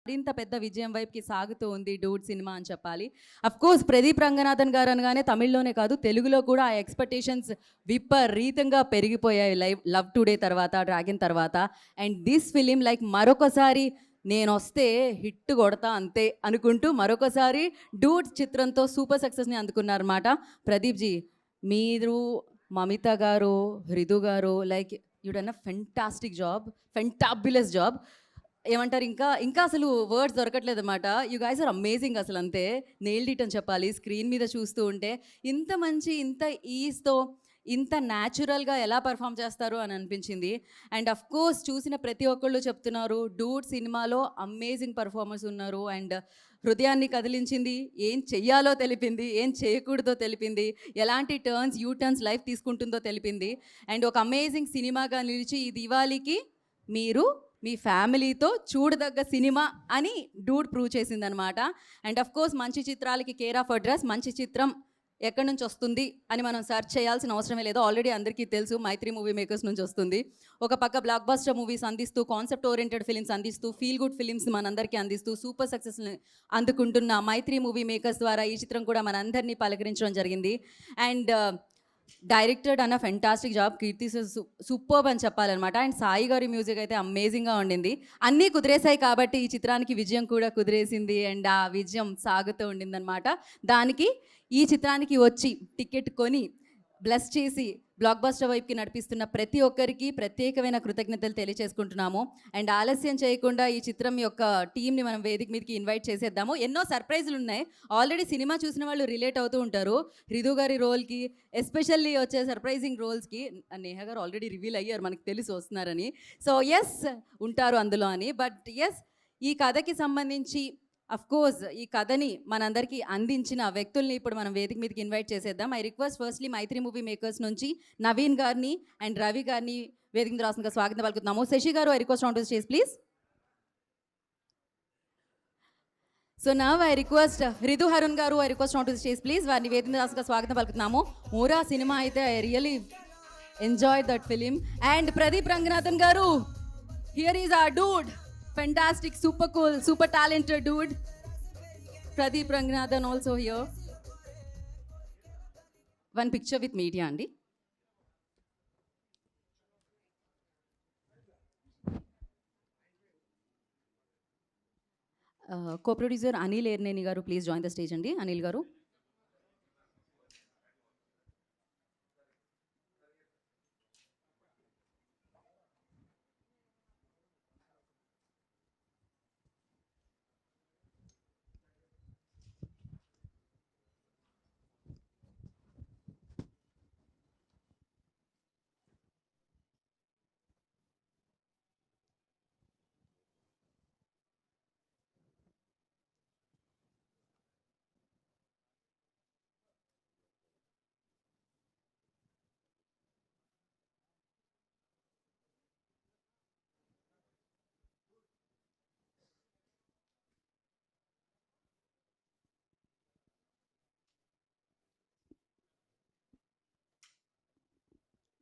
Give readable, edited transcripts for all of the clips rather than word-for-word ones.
మరింత పెద్ద విజయం వైపుకి సాగుతూ ఉంది డూడ్ సినిమా అని చెప్పాలి. అఫ్కోర్స్ ప్రదీప్ రంగనాథన్ గారు అనగానే తమిళ్లోనే కాదు తెలుగులో కూడా ఆ ఎక్స్పెక్టేషన్స్ విపరీతంగా పెరిగిపోయాయి లవ్ టుడే తర్వాత, డ్రాగన్ తర్వాత. అండ్ దిస్ ఫిలిం లైక్ మరొకసారి నేనొస్తే హిట్ కొడతా అంతే అనుకుంటూ మరొకసారి డూడ్ చిత్రంతో సూపర్ సక్సెస్ని అందుకున్నారన్నమాట. ప్రదీప్ జీ, మీరు, మమిత గారు, హృదు గారు, like you done a fantastic job, fantabulous job. ఏమంటారు, ఇంకా ఇంకా అసలు వర్డ్స్ దొరకట్లేదు అనమాట. యూ గైస్ ఆర్ అమేజింగ్ అసలు, అంతే నెయిల్డ్ ఇట్ అని చెప్పాలి. స్క్రీన్ మీద చూస్తూ ఉంటే ఇంత మంచి, ఇంత ఈజ్తో, ఇంత న్యాచురల్గా ఎలా పర్ఫామ్ చేస్తారు అని అనిపించింది. అండ్ అఫ్ కోర్స్ చూసిన ప్రతి ఒక్కళ్ళు చెప్తున్నారు డూడ్ సినిమాలో అమేజింగ్ పర్ఫార్మర్స్ ఉన్నారు. అండ్ హృదయాన్ని కదిలించింది, ఏం చెయ్యాలో తెలిపింది, ఏం చేయకూడదో తెలిపింది, ఎలాంటి టర్న్స్ యూ టర్న్స్ లైఫ్ తీసుకుంటుందో తెలిపింది. అండ్ ఒక అమేజింగ్ సినిమాగా నిలిచి ఈ దివాళీకి మీరు మీ ఫ్యామిలీతో చూడదగ్గ సినిమా అని డూడ్ ప్రూవ్ చేసిందనమాట. అండ్ అఫ్ కోర్స్ మంచి చిత్రాలకి కేర్ ఆఫ్ అడ్రస్. మంచి చిత్రం ఎక్కడి నుంచి వస్తుంది అని మనం సెర్చ్ చేయాల్సిన అవసరమే లేదు, ఆల్రెడీ అందరికీ తెలుసు, మైత్రి మూవీ మేకర్స్ నుంచి వస్తుంది. ఒక పక్క బ్లాక్ బస్టర్ మూవీస్ అందిస్తూ, కాన్సెప్ట్ ఓరియంటెడ్ ఫిలిమ్స్ అందిస్తూ, ఫీల్ గుడ్ ఫిలిమ్స్ మనందరికీ అందిస్తూ సూపర్ సక్సెస్ని అందుకుంటున్న మైత్రి మూవీ మేకర్స్ ద్వారా ఈ చిత్రం కూడా మనందరినీ పలకరించడం జరిగింది. అండ్ డైరెక్టెడ్ అన్న ఫెంటాస్టిక్ జాబ్, కీర్తి సూపర్బ్ అని చెప్పాలన్నమాట. అండ్ సాయి గారి మ్యూజిక్ అయితే అమేజింగ్గా ఉండింది. అన్నీ కుదిరేసాయి కాబట్టి ఈ చిత్రానికి విజయం కూడా కుదిరేసింది. అండ్ ఆ విజయం సాగుతూ ఉండిందనమాట. దానికి ఈ చిత్రానికి వచ్చి టికెట్ కొని బ్లెస్ చేసి బ్లాక్ బస్టర్ వైపుకి నడిపిస్తున్న ప్రతి ఒక్కరికి ప్రత్యేకమైన కృతజ్ఞతలు తెలియచేసుకుంటున్నాము. అండ్ ఆలస్యం చేయకుండా ఈ చిత్రం యొక్క టీంని మనం వేదిక మీదకి ఇన్వైట్ చేసేద్దాము. ఎన్నో సర్ప్రైజులు ఉన్నాయి, ఆల్రెడీ సినిమా చూసిన వాళ్ళు రిలేట్ అవుతూ ఉంటారు. హృదు గారి రోల్కి, ఎస్పెషల్లీ వచ్చే సర్ప్రైజింగ్ రోల్స్కి నేహ గారు ఆల్రెడీ రివీల్ అయ్యారు, మనకు తెలిసి వస్తున్నారని. సో ఎస్, ఉంటారు అందులో అని. బట్ ఎస్, ఈ కథకి సంబంధించి కోర్స్ ఈ కథని మనందరికీ అందించిన వ్యక్తుల్ని ఇప్పుడు మనం వేదిక మీదకి ఇన్వైట్ చేసేద్దాం. I request firstly Mythri movie makers నుంచి నవీన్ గారిని అండ్ రవి గారిని వేదిక మీద రాసిన స్వాగతం పలుకుతున్నాము. శశి గారు, I request on to stage please. So now I request Hridhu Haroon గారు, I request on to stage please. వారిని వేదిక మీద రాసిన స్వాగతం పలుకుతున్నాము. మూరా సినిమా అయితే I really enjoy that film. And Pradeep Ranganathan గారు, here is our dude, fantastic, super cool, super talented dude, Pradeep Ranganathan also here. One picture with media andi. Co-producer Anil Erneni garu, please join the stage andi. Anil garu.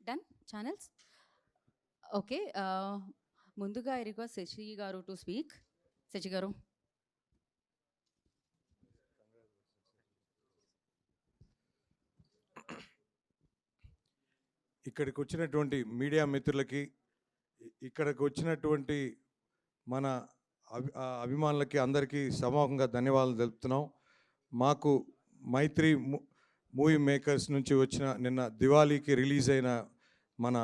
Done channels. Okay, munduga I request Shashi garu to speak. Shashi garu. ఇక్కడికి వచ్చినటువంటి media మిత్రులకి, ఇక్కడికి వచ్చినటువంటి మన అభిమానులకి అందరికీ సమూహంగా ధన్యవాదాలు తెలుపుతున్నాం. మాకు మైత్రి మూవీ మేకర్స్ నుంచి వచ్చిన నిన్న దివాళీకి రిలీజ్ అయిన మన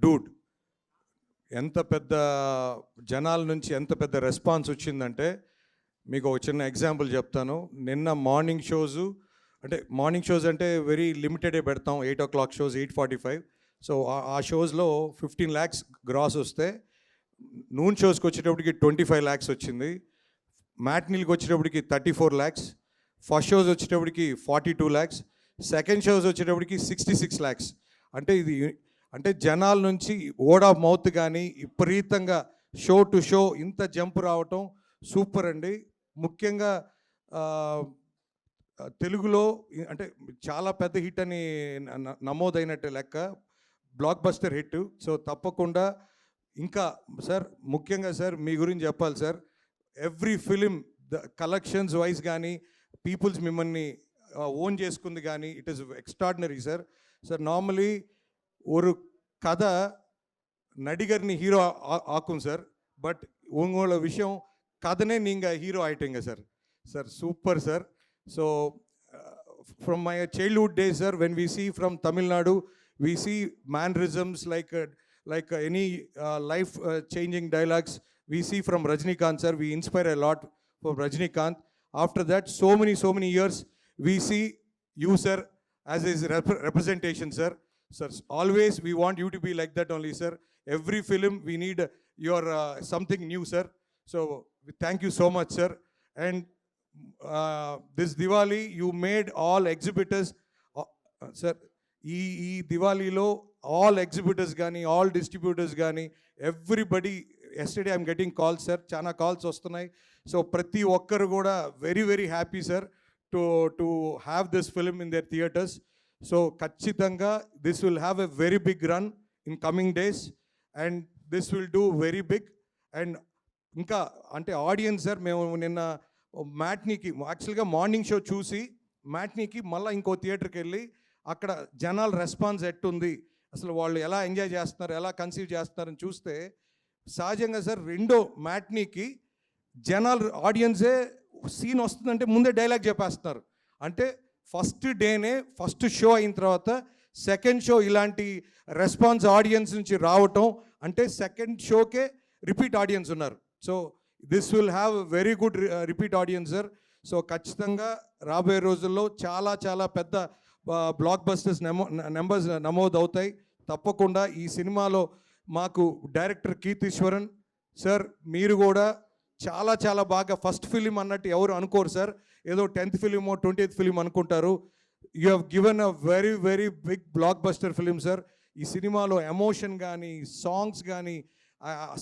డూడ్ ఎంత పెద్ద జనాల నుంచి ఎంత పెద్ద రెస్పాన్స్ వచ్చిందంటే, మీకు ఒక చిన్న ఎగ్జాంపుల్ చెప్తాను. నిన్న మార్నింగ్ షోస్ అంటే వెరీ లిమిటెడే పెడతాం. 8 o'clock షోస్, 8:45. సో ఆ షోస్లో 15 lakhs గ్రాస్ వస్తే, నూన్ షోస్కి వచ్చేటప్పటికి 25 lakhs వచ్చింది, మ్యాట్నీల్కి వచ్చేటప్పటికి 34 lakhs, ఫస్ట్ షోస్ వచ్చేటప్పటికి 42 lakhs, సెకండ్ షోస్ వచ్చేటప్పటికి 66 lakhs. అంటే జనాల నుంచి వర్డ్ ఆఫ్ మౌత్ కానీ విపరీతంగా షో టు షో ఇంత జంప్ రావటం సూపర్ అండి. ముఖ్యంగా తెలుగులో అంటే చాలా పెద్ద హిట్ అని నమోదైనట్టు లెక్క, బ్లాక్ బస్టర్ హిట్. సో తప్పకుండా ఇంకా సార్, ముఖ్యంగా సార్ మీ గురించి చెప్పాలి sir. Every film the collections wise కానీ పీపుల్స్ మిమ్మల్ని ఓన్ చేసుకుంది కానీ it is extraordinary sir. Sir normally ஒரு கதை நடிகர்னி ஹீரோ ஆக்கும் சார், பட் உங்களோட விஷயம் கதனே நீங்கள் ஹீரோ ஆயிட்டீங்க sir. Sir super sir. So from my childhood days sir, when we see from Tamil Nadu, we see mannerisms like any life changing dialogues we see from Rajinikanth sir. We inspire a lot from Rajinikanth. After that so many years we see you sir as his representation sir. Sir, always we want you to be like that only sir. Every film we need your something new sir. So thank you so much sir. And this Diwali you made all exhibitors sir, ee Diwali lo all exhibitors gani all distributors gani everybody, yesterday I'm getting calls sir, chana calls vastunayi. So prati okkaru kuda very happy sir to have this film in their theaters. So ఖచ్చితంగా this will have a very big run in coming days and this will do very big. And ఇంకా అంటే audience sir, మేము నిన్న మ్యాట్నీకి యాక్చువల్గా morning show చూసి మ్యాట్నీకి మళ్ళీ ఇంకో థియేటర్కి వెళ్ళి అక్కడ జనాల రెస్పాన్స్ ఎట్టుంది, అసలు వాళ్ళు ఎలా ఎంజాయ్ చేస్తున్నారు, ఎలా కన్సీవ్ చేస్తున్నారని చూస్తే సహజంగా సార్ రెండో మ్యాట్నీకి జనాలు ఆడియన్సే సీన్ వస్తుందంటే ముందే డైలాగ్ చెప్పేస్తున్నారు. అంటే ఫస్ట్ డేనే ఫస్ట్ షో అయిన తర్వాత సెకండ్ షో ఇలాంటి రెస్పాన్స్ ఆడియన్స్ నుంచి రావటం అంటే సెకండ్ షోకే రిపీట్ ఆడియన్స్ ఉన్నారు. So this will have very good repeat audience sir. So ఖచ్చితంగా రాబోయే రోజుల్లో చాలా పెద్ద బ్లాక్ బస్టర్స్ నెంబర్స్ నమోదు అవుతాయి. తప్పకుండా ఈ సినిమాలో మాకు డైరెక్టర్ కీర్తీశ్వరన్ సార్, మీరు కూడా చాలా బాగా ఫస్ట్ ఫిలిం అన్నట్టు ఎవరు అనుకోరు సార్, ఏదో 10th ఫిలిమో 20th ఫిలిం అనుకుంటారు. You have given a very big blockbuster film sir. ఈ సినిమాలో ఎమోషన్ కానీ సాంగ్స్ కానీ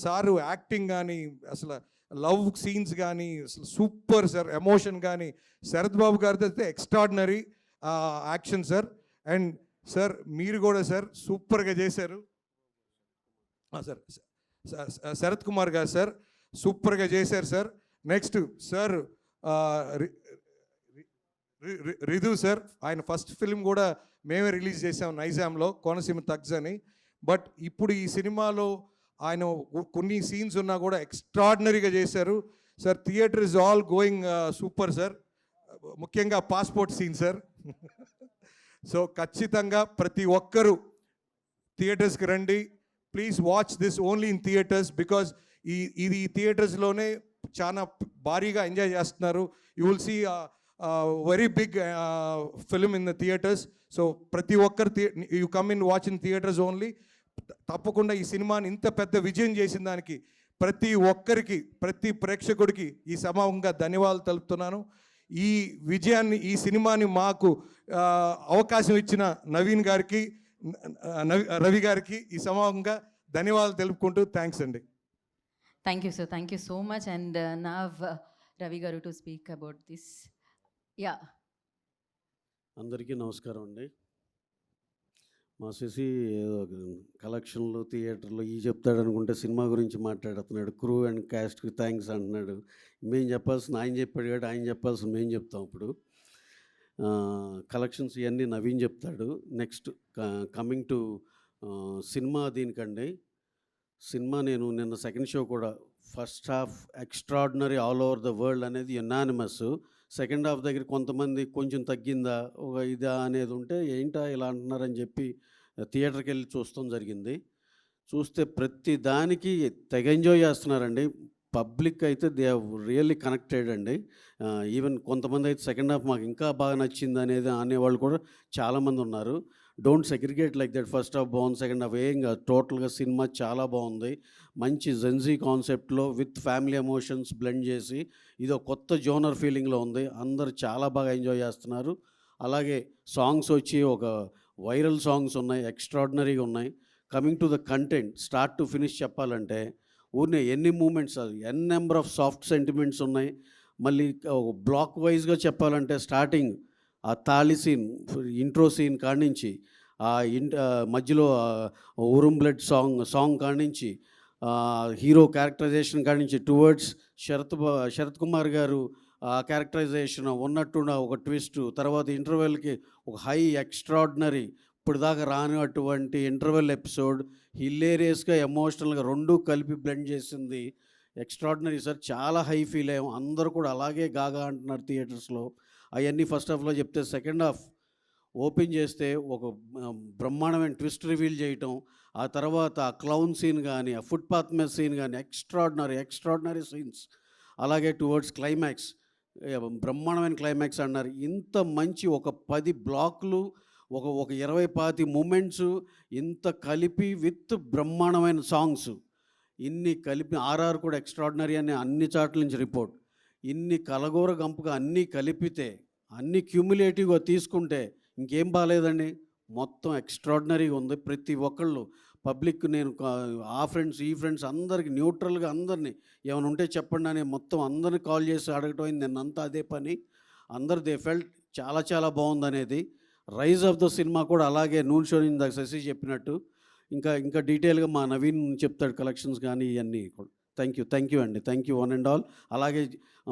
సారు యాక్టింగ్ కానీ అసలు లవ్ సీన్స్ కానీ అసలు సూపర్ సార్. ఎమోషన్ కానీ శరత్ బాబు గారితో అయితే extraordinary action sir. And sir మీరు కూడా సార్ సూపర్గా చేశారు సార్. శరత్ కుమార్ గారు సార్ సూపర్గా చేశారు సార్. నెక్స్ట్ సార్ రిధు సార్, ఆయన ఫస్ట్ ఫిల్మ్ కూడా మేమే రిలీజ్ చేసాం నైజాంలో, కోనసీమ తగ్స్ అని. బట్ ఇప్పుడు ఈ సినిమాలో ఆయన కొన్ని సీన్స్ ఉన్నా కూడా ఎక్స్ట్రాడినరీగా చేశారు sir. Theatre is all going super sir, ముఖ్యంగా పాస్పోర్ట్ సీన్ సార్. సో ఖచ్చితంగా ప్రతి ఒక్కరూ థియేటర్స్కి రండి. Please watch this only in theatres because ఇది థియేటర్స్లోనే చాలా భారీగా ఎంజాయ్ చేస్తున్నారు. You will see very big film in the theatres. So ప్రతి ఒక్కరు you come in watch in theatres only. తప్పకుండా ఈ సినిమాని ఇంత పెద్ద విజయం చేసిన దానికి ప్రతి ఒక్కరికి ప్రతి ప్రేక్షకుడికి ఈ సమావంగా ధన్యవాదాలు తెలుపుతున్నాను. ఈ విజయాన్ని ఈ సినిమాని మాకు అవకాశం ఇచ్చిన నవీన్ గారికి రవి గారికి ఈ సమావంగా ధన్యవాదాలు తెలుపుకుంటూ థ్యాంక్స్ అండి. Thank you, sir. Thank you so much. And now Ravi Garu to speak about this. Yeah. అందరికీ నమస్కారం అండి. మా శశి ఏదో కలెక్షన్లు థియేటర్లు ఈ చెప్తాడు అనుకుంటే సినిమా గురించి మాట్లాడుతున్నాడు. క్రూ అండ్ క్యాస్ట్కి థ్యాంక్స్ అంటున్నాడు. మేము చెప్పాల్సిన ఆయన చెప్పాడు కాబట్టి ఆయన చెప్పాల్సిన మేము చెప్తాం. ఇప్పుడు కలెక్షన్స్ ఇవన్నీ నవీన్ చెప్తాడు. నెక్స్ట్ కమింగ్ టు సినిమా, దీనికండి సినిమా నేను నిన్న సెకండ్ షో కూడా first half extraordinary all over the world అనేది యునానిమస్. సెకండ్ హాఫ్ దగ్గర కొంతమంది కొంచెం తగ్గిందా ఒక ఇదా అనేది ఉంటే ఏంటా ఇలా అంటున్నారని చెప్పి థియేటర్కి వెళ్ళి చూస్తాం జరిగింది. చూస్తే ప్రతి దానికి తెగ ఎంజాయ్ చేస్తున్నారండి. పబ్లిక్ అయితే దే హ్యావ్ రియల్లీ కనెక్టెడ్ అండి. ఈవెన్ కొంతమంది అయితే సెకండ్ హాఫ్ మాకు ఇంకా బాగా నచ్చింది అనేది అనేవాళ్ళు కూడా చాలామంది ఉన్నారు. Don't segregate like that. First half బాగుంది, సెకండ్ హాఫ్ ఏం కాదు. టోటల్గా సినిమా చాలా బాగుంది. మంచి జెన్జీ కాన్సెప్ట్లో విత్ ఫ్యామిలీ ఎమోషన్స్ బ్లెండ్ చేసి ఇది ఒక కొత్త జోనర్ ఫీలింగ్లో ఉంది. అందరు చాలా బాగా ఎంజాయ్ చేస్తున్నారు. అలాగే సాంగ్స్ వచ్చి ఒక వైరల్ సాంగ్స్ ఉన్నాయి, ఎక్స్ట్రాడినరీగా ఉన్నాయి. Coming to the content start to finish చెప్పాలంటే ఊరినే ఎన్ని మూమెంట్స్, అది నెంబర్ ఆఫ్ సాఫ్ట్ సెంటిమెంట్స్ ఉన్నాయి. మళ్ళీ బ్లాక్ వైజ్గా చెప్పాలంటే స్టార్టింగ్ ఆ తాళి సీన్, ఇంట్రో సీన్ కాడి నుంచి ఆ మధ్యలో ఊరుం బ్లడ్ సాంగ్ కాడి నుంచి హీరో క్యారెక్టరైజేషన్ కాడి నుంచి టువర్డ్స్ శరత్ కుమార్ గారు క్యారెక్టరైజేషన్ ఉన్నట్టున్న ఒక ట్విస్ట్, తర్వాత ఇంటర్వెల్కి ఒక హై ఎక్స్ట్రాడినరీ ఇప్పుడు దాకా రాని అటువంటి ఇంటర్వెల్ ఎపిసోడ్, హిల్లేరియస్గా ఎమోషనల్గా రెండూ కలిపి బ్లెండ్ చేసింది ఎక్స్ట్రాడినరీ సార్. చాలా హై ఫీల్ అయ్యాం, అందరూ కూడా అలాగే గాగా అంటున్నారు థియేటర్స్లో. అవన్నీ ఫస్ట్ హాఫ్లో చెప్తే సెకండ్ హాఫ్ ఓపెన్ చేస్తే ఒక బ్రహ్మాండమైన ట్విస్ట్ రివీల్ చేయటం, ఆ తర్వాత ఆ క్లౌన్ సీన్ కానీ ఆ ఫుట్పాత్ మీద సీన్ కానీ ఎక్స్ట్రాడినరీ సీన్స్. అలాగే టువర్డ్స్ క్లైమాక్స్ బ్రహ్మాండమైన క్లైమాక్స్ అన్నారు. ఇంత మంచి ఒక 10 బ్లాక్లు ఒక 20-25 మూమెంట్స్ ఇంత కలిపి విత్ బ్రహ్మాండమైన సాంగ్స్ ఇన్ని కలిపి ఆర్ఆర్ కూడా ఎక్స్ట్రాడినరీ అని అన్ని చాట్ల నుంచి రిపోర్ట్. ఇన్ని కలగూర గంపుగా అన్నీ కలిపితే అన్ని క్యూములేటివ్గా తీసుకుంటే ఇంకేం బాగాలేదండి, మొత్తం ఎక్స్ట్రాడినరీగా ఉంది. ప్రతి ఒక్కళ్ళు పబ్లిక్ నేను ఆ ఫ్రెండ్స్ ఈ ఫ్రెండ్స్ అందరికి న్యూట్రల్గా అందరినీ ఏమైనా ఉంటే చెప్పండి అని మొత్తం అందరిని కాల్ చేసి అడగటం అయింది నిన్నంతా అదే పని. అందరు దే ఫెల్ట్ చాలా బాగుంది అనేది. రైజ్ ఆఫ్ ద సినిమా కూడా అలాగే నూన్ షో ఇందాక శశి చెప్పినట్టు ఇంకా డీటెయిల్గా మా నవీన్ చెప్తాడు కలెక్షన్స్ కానీ ఇవన్నీ కూడా. థ్యాంక్ యూ అండి, thank you one and all. అలాగే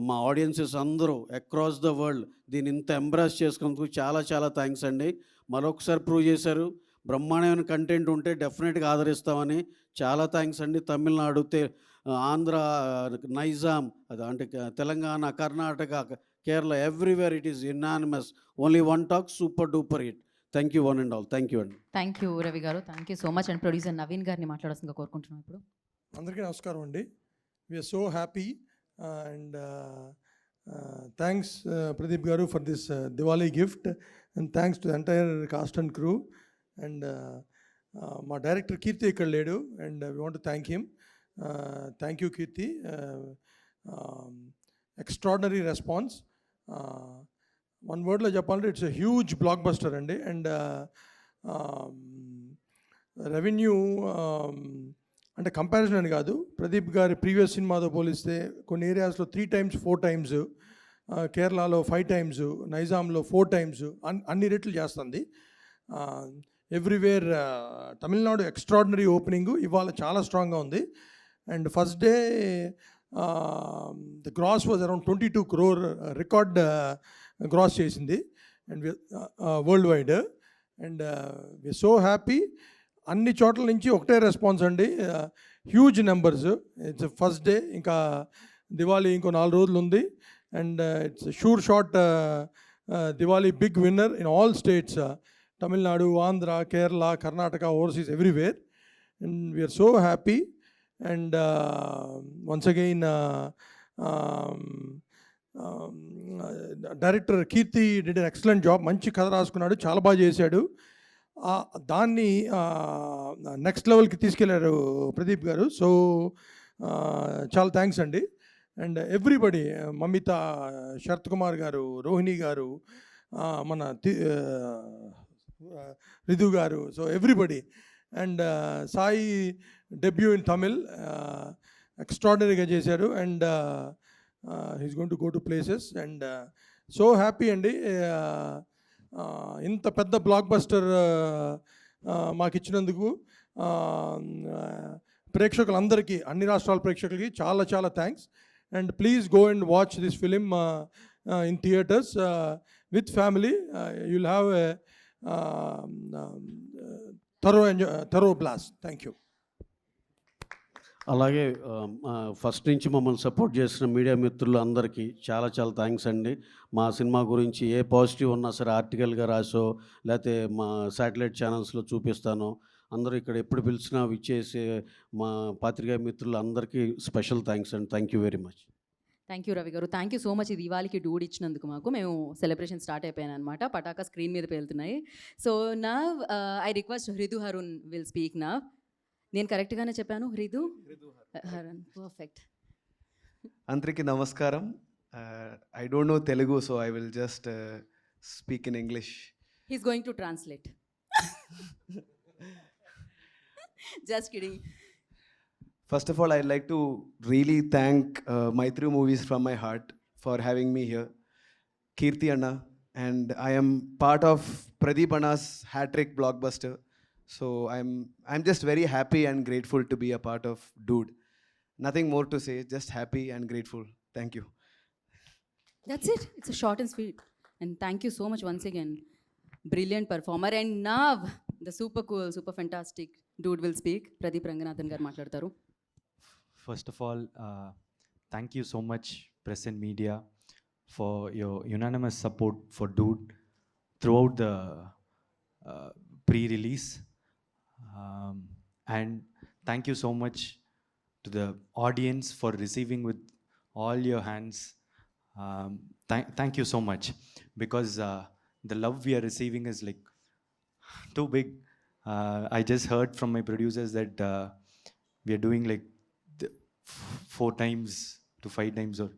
మా ఆడియన్సెస్ అందరూ అక్రాస్ ద వరల్డ్ దీన్ని ఇంత ఎంబ్రాస్ చేసుకున్నందుకు చాలా థ్యాంక్స్ అండి. మరొకసారి ప్రూవ్ చేశారు, బ్రహ్మాండమైన కంటెంట్ ఉంటే డెఫినెట్గా ఆదరిస్తామని. చాలా థ్యాంక్స్ అండి. తమిళనాడు, ఆంధ్ర, నైజాం, అది అంటే Telangana, Karnataka, Kerala, everywhere it is unanimous. Only one talk, super duper hit. Thank you one and all. Thank you అండి. థ్యాంక్ యూ రవి గారు, thank you so much. And producer Naveen గారిని మాట్లాడాల్సిందిగా కోరుకుంటున్నాం ఇప్పుడు. అందరికీ నమస్కారం అండి. We are so happy and thanks Pradeep గారు for this Diwali gift and thanks to entire cast and crew. And మా డైరెక్టర్ కీర్తి ఇక్కడ లేడు and we want to thank him. Thank you Keerthi, extraordinary response. One వర్డ్లో చెప్పాలంటే it's a huge block buster అండి. And revenue అంటే comparison అని కాదు, ప్రదీప్ గారి ప్రీవియస్ సినిమాతో పోలిస్తే కొన్ని ఏరియాస్లో 3 times 4 times, కేరళలో 5 times, నైజాంలో 4 times అన్ని రెట్లు చేస్తుంది. ఎవ్రీవేర్ తమిళనాడు ఎక్స్ట్రాడినరీ ఓపెనింగ్ ఇవాళ చాలా స్ట్రాంగ్గా ఉంది. And first day the gross was around 22 crore record gross చేసింది and world wide. And we so happy. అన్ని చోట్ల నుంచి ఒకటే రెస్పాన్స్ అండి, huge numbers. It's first day, ఇంకా దివాళీ ఇంకో 4 రోజులు ఉంది. And it's sure shot Diwali big winner in all states, Tamil Nadu, Andhra, Kerala, Karnataka, overseas, everywhere. And we are so happy. And once again director Keerthi did an excellent job. మంచి కథ రాసుకున్నాడు, చాలా బాగా చేశాడు. దాన్ని నెక్స్ట్ లెవెల్కి తీసుకెళ్లారు ప్రదీప్ గారు. సో చాలా థ్యాంక్స్ అండి. అండ్ ఎవ్రీబడి, మమిత, శరత్ కుమార్ గారు, రోహిణి గారు, మన రిధు గారు, so everybody. And Sai debut in Tamil ఎక్స్ట్రాడినరీగా చేశారు. And he's going to go to places. And so happy అండి. ఇంత పెద్ద బ్లాక్ బస్టర్ మాకు ఇచ్చినందుకు ప్రేక్షకులందరికీ, అన్ని రాష్ట్రాల ప్రేక్షకులకి చాలా thanks. And please go and watch this film in theatres with family. You'll have a thorough blast. Thank you. అలాగే ఫస్ట్ నుంచి మమ్మల్ని సపోర్ట్ చేసిన మీడియా మిత్రులు అందరికీ చాలా థ్యాంక్స్ అండి. మా సినిమా గురించి ఏ పాజిటివ్ ఉన్నా సరే ఆర్టికల్గా రాసో లేకపోతే మా శాటిలైట్ ఛానల్స్లో చూపిస్తాను. అందరూ ఇక్కడ ఎప్పుడు పిలిచినా విచ్చేసే మా పాత్రికేయ మిత్రులు అందరికీ స్పెషల్ థ్యాంక్స్ అండి. Thank you very much. Thank you Ravi గారు, థ్యాంక్ యూ సో మచ్. ఇది దివాళీకి డూడ్ ఇచ్చినందుకు మాకు. మేము సెలబ్రేషన్ స్టార్ట్ అయిపోయాను అనమాట, పటాకా స్క్రీన్ మీద పేలుతున్నాయి. So now I request Hridhu Haroon will speak now. నేను కరెక్ట్గానే చెప్పాను, హృదు హరుణ్, పర్ఫెక్ట్. అందరికీ నమస్కారం. I don't know Telugu, so I will just speak in English. He's going to translate. Just kidding. First of all, I'd like to really thank Maitri Movies from my heart for having me here. Kirti Anna, and I am part of Pradeep Anna's hat-trick blockbuster. So I'm just very happy and grateful to be a part of Dude. Nothing more to say, just happy and grateful. Thank you. That's it. It's a short and sweet. And thank you so much once again. Brilliant performer. And now the super cool, super fantastic dude will speak. Pradeep Ranganathan garu maatladtaru. First of all, thank you so much, press and media, for your unanimous support for Dude throughout the pre-release. And thank you so much to the audience for receiving with all your hands. Thank you so much, because the love we are receiving is like too big. I just heard from my producers that we are doing like 4 times to 5 times or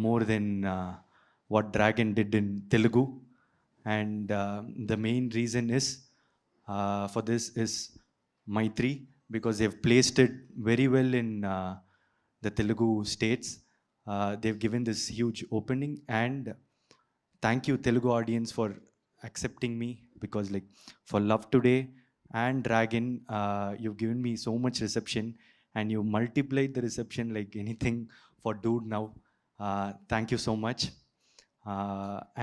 more than what Dragon did in Telugu. And the main reason is for this is Maitri, because they've placed it very well in the Telugu states. They've given this huge opening, and thank you Telugu audience for accepting me, because like for Love Today and Dragon, you've given me so much reception, and you multiplied the reception like anything for Dude now. Thank you so much.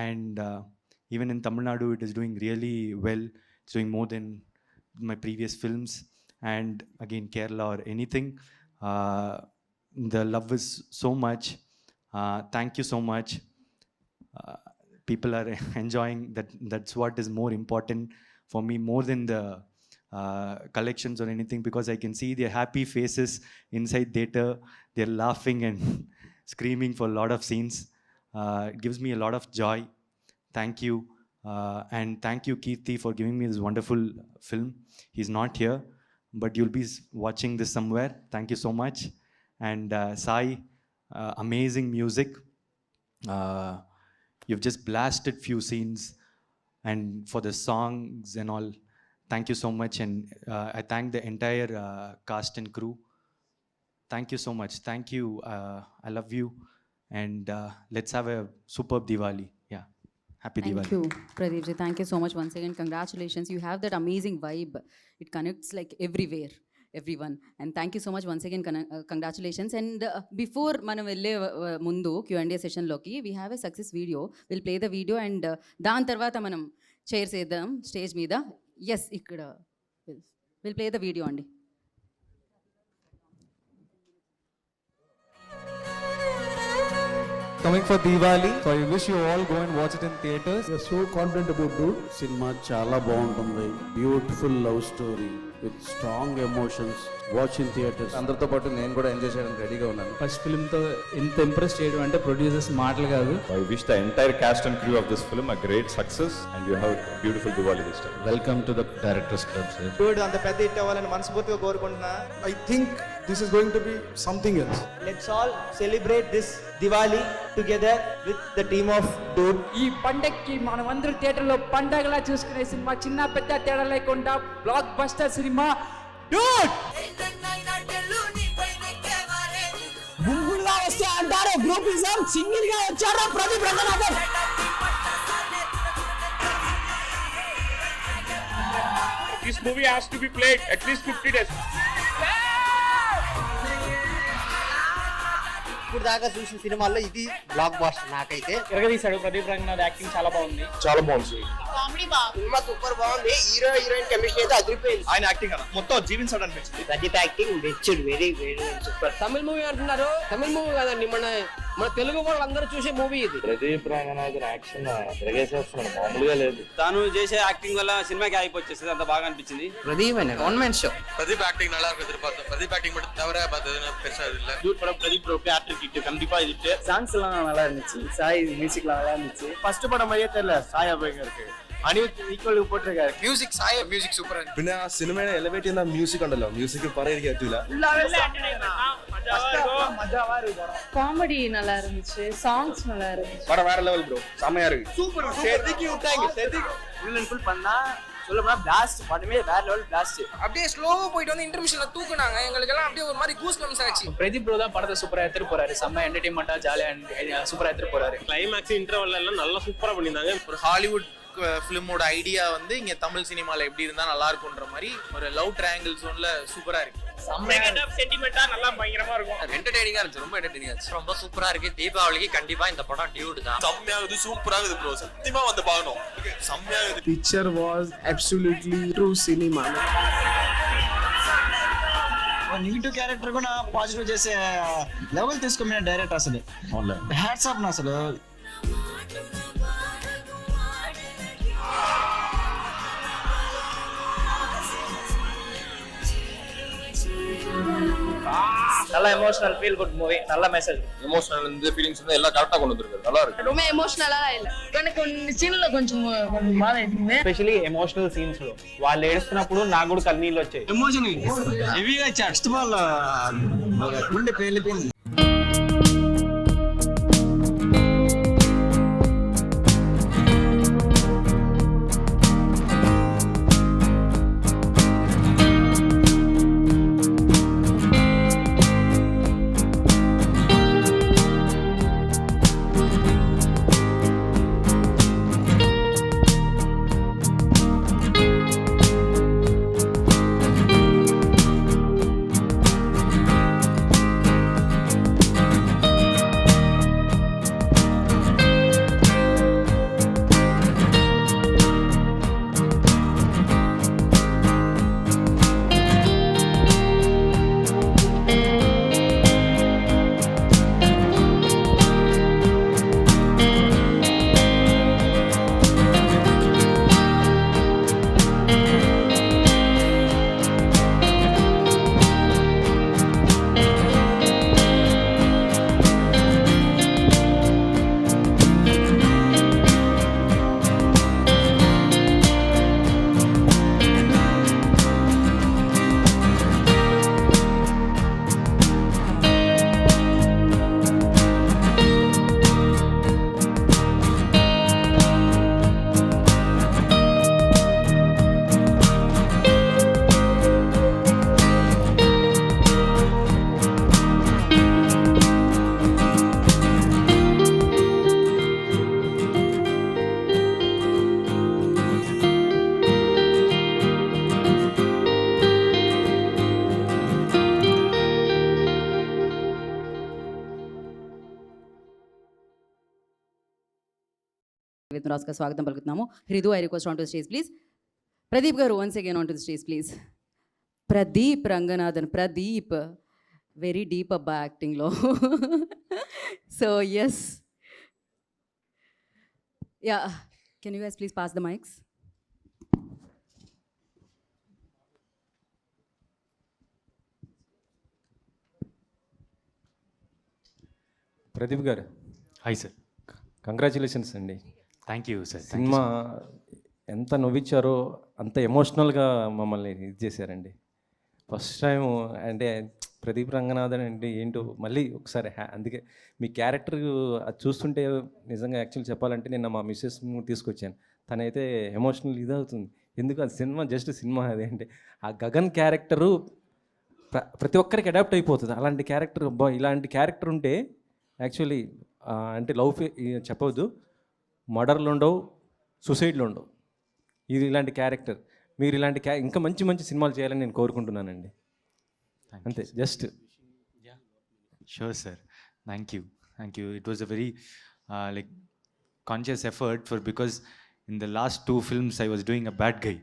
And even in Tamil Nadu, it is doing really well. It's doing more than my previous films, and again Kerala or anything. The love is so much. Thank you so much. People are enjoying that. That's what is more important for me, more than the collections or anything, because I can see their happy faces inside theater. They're laughing and screaming for a lot of scenes. It gives me a lot of joy. Thank you. And thank you Kirti for giving me this wonderful film. He's not here, but you'll be watching this somewhere. Thank you so much. And Sai, amazing music. You've just blasted few scenes, and for the songs and all, thank you so much. And I thank the entire cast and crew. Thank you so much. Thank you. I love you. And let's have a superb Diwali. Yeah. Happy Thank Diwali. you, Pradeep ji. Thank you so much once again. Congratulations. You have that amazing vibe. It connects like everywhere, everyone. And thank you so much once again. Congratulations. And before మనం వెళ్ళే ముందు Q&A session లోకి we have a success video. We'll play the video, and దాని తర్వాత మనం chairs వేద్దాం stage మీద. Yes, ఇక్కడ we'll play the video అండి. Coming for Diwali, so I wish you all go and watch it in theaters. We are so confident about Dude. Cinema చాలా బాగుంటుంది. Beautiful love story with strong emotions. Watch in theatres. అందరితో పాటు నేను కూడా enjoy చేయడానికి రెడీగా ఉన్నాను. First ఫిల్మ్తో ఇంత ఇంప్రెస్ చేయడం అంటే ప్రొడ్యూసర్స్ మాటలు కాదు. I wish the entire cast and crew of this film a great success, and you have a beautiful Diwali this time. Welcome to the directors club sir. Dude, అంత పెద్ద hit అవ్వాలని మనస్ఫూర్తిగా కోరుకుంటున్నా. I think this is going to be something else. Let's all celebrate this Diwali together with the team of Dude. ఈ పండక్కి మనమందరూ థియేటర్లో పండగలా చూసుకునే సినిమా, చిన్న పెద్ద తేడా లేకుండా బ్లాక్ బస్టర్ సినిమా Dude. గుంపుల్లా వస్తే అంటారు గ్రూపిజం, సింగిల్ గా వచ్చారు Pradeep Ranganathan. This movie has to be played at least 50 days. ఇప్పుడు దాకా చూసిన సినిమాల్లో ఇది బ్లాక్ బాస్టర్ నాకైతే. తిరగదీశాడు ప్రదీప్ రంగనాథ్, యాక్టింగ్ చాలా బాగుంది. చాలా బాగుంది. కామెడీ బాగుంది. సినిమా సూపర్ బాగుంది. హీరో హీరోయిన్ కెమిస్ట్రీ అయితే అదిరిపోయింది. ఆయన యాక్టింగ్ కదా మొత్తం జీవించడం అనిపించింది. Pradeep acting matured, very very super. Tamil movie అంటున్నారు, తమిళ మూవీ కాదండి, మన తెలుగు వాళ్ళందరూ చూసే మూవీ ఇది. ప్రదీప్ రంగనాథన్ యాక్షన్ తిరగేసేస్తున్నాడు, మామూలుగా లేదు. తాను చేసే యాక్టింగ్ వల్ల సినిమాకి అయిపోచ్చేస్తుంది, అంత బాగా అనిపించింది. ప్రదీప్ అయినా గవర్నమెంట్ షో. பிரதீப் ஆக்டிங் நல்லா இருக்கு. எதிர்பார்த்தோம். பிரதீப் ஆக்டிங் மட்டும் தவிர பார்த்தது பெருசா இல்ல. Dude படம் பிரதீப் ப்ரோ ஹேட்ரிக் ஹிட் கண்டிப்பா ஹிட். சாங்ஸ் எல்லாம் நல்லா இருந்துச்சு. சாய் மியூசிக்லாம் நல்லா இருந்துச்சு. ஃபர்ஸ்ட் படம் மாதிரியே தெரியல. சாய் அபயங்கருக்கு அனிருத் ஈக்குவல் போட்டுருக்காரு. மியூசிக் சாய் மியூசிக் சூப்பரா இருக்கு. പിന്നെ ആ സിനിമയെ എലിവേറ്റ് ചെയ്യുന്ന മ്യൂസിക് ഉണ്ടല്ലോ, മ്യൂസിക് പറയാൻ പറ്റൂല. மஜாவா இருக்கு. காமெடி நல்லா இருந்துச்சு, சாங்ஸ் நல்லா இருந்துச்சு. படம் வேற லெவல் ப்ரோ, செமையா இருக்கு. சூப்பர். செதுக்கி விட்டாங்க. செதுக்கி ஃபுல் அண்ட் ஃபுல் பண்ணா சொல்லப்போனா பிளாஸ்ட். படமே வேற லெவல் பிளாஸ்ட். அப்படியே ஸ்லோவா போயிட்டு வந்து இன்டர்மிஷன்ல தூக்குனாங்க, எங்களுக்கு எல்லாம் அப்படியே ஒரு மாதிரி கூஸ் பம்ப்ஸ் ஆச்சு. பிரதீப் ப்ரோ தான் படத்தை சூப்பரா எடுத்துட்டு போறாரு, செம்ம என்டர்டெயின்மெண்டா ஜாலியா சூப்பரா எடுத்துட்டு போறாரு. கிளைமாக்ஸ் இன்டர்வல் எல்லாம் நல்லா சூப்பரா பண்ணிருந்தாங்க. ஒரு ஹாலிவுட் ஃபிலிமோட ஐடியா வந்து இங்க தமிழ் சினிமால எப்படி இருந்தா நல்லா இருக்கும்ன்ற மாதிரி ஒரு லவ் ட்ரையாங்கிள் ஜோன்ல சூப்பரா இருக்கு. சென்டிமெண்டா நல்லா பயங்கரமா இருக்கும். என்டர்டெய்னிங்கா இருந்துச்சு, ரொம்ப என்டர்டெய்னிங்கா இருந்துச்சு, ரொம்ப சூப்பரா இருக்கு. தீபாவளிக்கு கண்டிப்பா இந்த படம் டியூட் தான். செம்மையாகுது, சூப்பராகுது ப்ரோ, சத்தியமா வந்து பார்க்கணும். செம்மையாகுது. Picture was absolutely true cinema. Negative character కూడా పాజిటివ్ చేసే లెవెల్ తీసుకున్న డైరెక్టర్ అసలు హ్యాట్స్ ఆఫ్ నా అసలు. நல்ல எமோஷனல் ஃபீல் குட் மூவி, நல்ல மெசேஜ். எமோஷனல் இந்த ஃபீலிங்ஸ் வந்து எல்லாம் கரெக்டா கொண்டு வந்திருக்காரு, நல்லா இருக்கு. ரொம்ப எமோஷனலா இல்ல, కొన్ని సీన్లో కొంచెం బాధ అవుతుంది. ఎస్పెషల్లీ ఎమోషనల్ సీన్స్ లో వాళ్ళు ఏడుస్తున్నప్పుడు నాకు కూడా కన్నీళ్ళు వచ్చాయి. ఎమోషన్ హెవీగా ఫస్ట్ ఆఫ్ ఆల్ గుండె పేలిపోయింది. విత్ రాస్గా స్వాగతం పలుకుతున్నాము. Hridhu, I request on to stage please. Pradeep గారు once again on to stage please. Pradeep Ranganathan, Pradeep very deep అబ్బా యాక్టింగ్లో. So yes, ya, can you guys please pass the mics. Pradeep గారు, హాయ్ సార్. కంగ్రాచులేషన్స్ అండి. Thank you sir. Cinema ఎంత నవ్వించారో అంత ఎమోషనల్గా మమ్మల్ని ఇది చేశారండి. ఫస్ట్ టైం అంటే ప్రదీప్ రంగనాథన్ అంటే ఏంటో మళ్ళీ ఒకసారి అందుకే మీ క్యారెక్టర్ అది చూస్తుంటే నిజంగా యాక్చువల్ చెప్పాలంటే నిన్న మా మిస్సెస్ తీసుకొచ్చాను, తనైతే ఎమోషనల్ ఇదవుతుంది. ఎందుకు అది సినిమా, జస్ట్ సినిమా అది. అంటే ఆ గగన్ క్యారెక్టరు ప్రతి ఒక్కరికి అడాప్ట్ అయిపోతుంది. అలాంటి క్యారెక్టర్, ఇలాంటి క్యారెక్టర్ ఉంటే యాక్చువల్లీ అంటే లవ్ చెప్పవద్దు, మర్డర్లు ఉండవు, సూసైడ్లు ఉండవు. ఇది ఇలాంటి క్యారెక్టర్. మీరు ఇలాంటి ఇంకా మంచి మంచి సినిమాలు చేయాలని నేను కోరుకుంటున్నానండి. అంతే, just. Sure sir, thank you. It was a very like conscious effort because in the last 2 films I was doing a bad guy,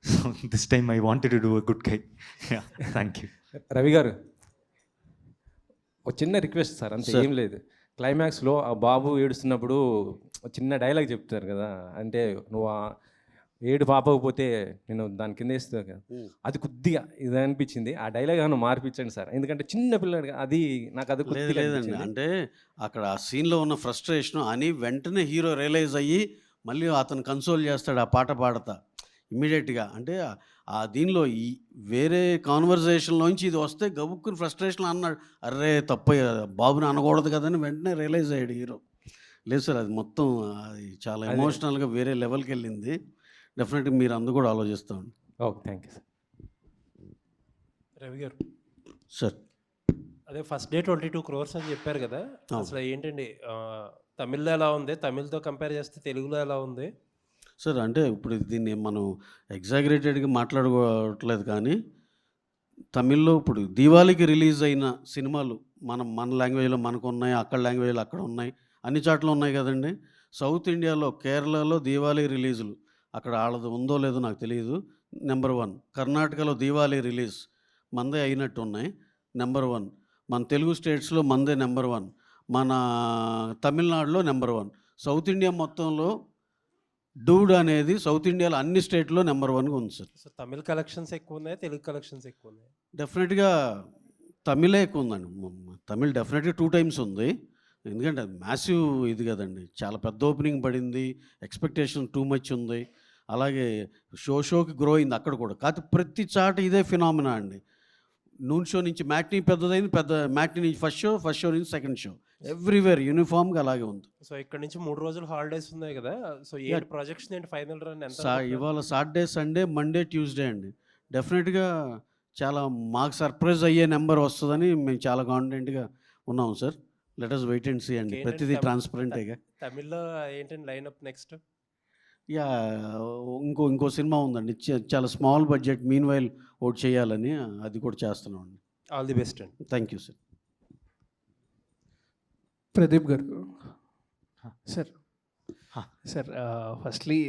so this time I wanted to do a good guy. Yeah, thank you. Ravi గారు, ఒక చిన్న request sir, అంతే, ఏం లేదు. క్లైమాక్స్లో ఆ బాబు ఏడుస్తున్నప్పుడు చిన్న dialogue చెప్తారు కదా, అంటే నువ్వు ఏడు పాపకపోతే నేను దాని కింద వేస్తాను కదా, అది కొద్దిగా ఇది అనిపించింది. ఆ డైలాగ్ ఏమైనా మార్పించండి సార్, ఎందుకంటే చిన్న పిల్లడు అది నాకు అది లేదండి. అంటే అక్కడ ఆ సీన్లో ఉన్న ఫ్రస్ట్రేషన్ అని వెంటనే హీరో రియలైజ్ అయ్యి మళ్ళీ అతను కన్సోల్ చేస్తాడు ఆ పాట పాడతా ఇమ్మీడియట్గా. అంటే ఆ దీనిలో ఈ వేరే కాన్వర్జేషన్లోంచి ఇది వస్తే గబుక్కుని ఫ్రస్ట్రేషన్ అన్నాడు, అర్రే తప్ప బాబుని అనకూడదు కదని వెంటనే రియలైజ్ అయ్యాడు హీరో. లేదు సార్, అది మొత్తం అది చాలా ఎమోషనల్గా వేరే లెవెల్కి వెళ్ళింది. డెఫినెట్గా మీరు అందరూ కూడా ఆలోచిస్తాం. Okay, thank you sir. Ravi గారు సార్, అదే ఫస్ట్ డే 22 crores అని చెప్పారు కదా, అసలు ఏంటండి తమిళ్లో ఎలా ఉంది, తమిళ్తో కంపేర్ చేస్తే తెలుగులో ఎలా ఉంది? సార్ అంటే ఇప్పుడు దీన్ని మనం ఎగ్జాగరేటెడ్గా మాట్లాడుకోవట్లేదు, కానీ తమిళ్లో ఇప్పుడు దీవాళికి రిలీజ్ అయిన సినిమాలు మన లాంగ్వేజ్లో మనకు ఉన్నాయి, అక్కడ లాంగ్వేజ్లో అక్కడ ఉన్నాయి, అన్ని చోట్ల ఉన్నాయి కదండి. సౌత్ ఇండియాలో కేరళలో దీవాళి రిలీజులు అక్కడ వాళ్ళది ఉందో లేదో నాకు తెలియదు, నెంబర్ 1. కర్ణాటకలో దీవాళి రిలీజ్ మందే అయినట్టు ఉన్నాయి, నెంబర్ 1. మన తెలుగు స్టేట్స్లో మందే నెంబర్ 1, మన తమిళనాడులో నెంబర్ 1. సౌత్ ఇండియా మొత్తంలో డూడ్ అనేది సౌత్ ఇండియాలో అన్ని స్టేట్లో నెంబర్ 1గా ఉంది సార్. సో తమిళ్ కలెక్షన్స్ ఎక్కువ ఉన్నాయి, తెలుగు కలెక్షన్స్ ఎక్కువ ఉన్నాయి? డెఫినెట్గా తమిళే ఎక్కువ ఉందండి. తమిళ్ డెఫినెట్గా 2 times ఉంది, ఎందుకంటే అది మ్యాసివ్ ఇది కదండి, చాలా పెద్ద ఓపెనింగ్ పడింది, ఎక్స్పెక్టేషన్ టూ మచ్ ఉంది. అలాగే షోకి గ్రో అయింది అక్కడ కూడా. కాకపోతే ప్రతి చాట ఇదే ఫినామినా అండి. నూన్ షో నుంచి మ్యాట్నీ పెద్దదైంది, మ్యాట్నీ నుంచి ఫస్ట్ షో నుంచి సెకండ్ షో, ఎవ్రీవేర్ యూనిఫామ్గా అలాగే ఉంది. సో ఇక్కడ నుంచి 3 రోజులు హాలిడేస్ ఉన్నాయి కదా, సో ఏ ప్రాజెక్ట్స్ ఏంటి ఫైనల్ రన్ ఎంత? ఇవాళ సాటర్డే, సండే, మండే, ట్యూస్డే అండి. డెఫినెట్గా చాలా మాకు సర్ప్రైజ్ అయ్యే నెంబర్ వస్తుందని మేము చాలా కాన్ఫిడెంట్గా ఉన్నాం sir. Let us wait and see అండి. ప్రతిదీ ట్రాన్స్పరెంట్గా. తమిళ్లో ఏంటండి లైనప్ నెక్స్ట్? యా, ఇంకో సినిమా ఉందండి, చాలా స్మాల్ బడ్జెట్, మీన్ వైల్ ఒకటి చేయాలని, అది కూడా చేస్తున్నాం అండి. ఆల్ ది బెస్ట్ అండి. Thank you sir. ప్రదీప్ గారు సార్ ఫస్ట్లీ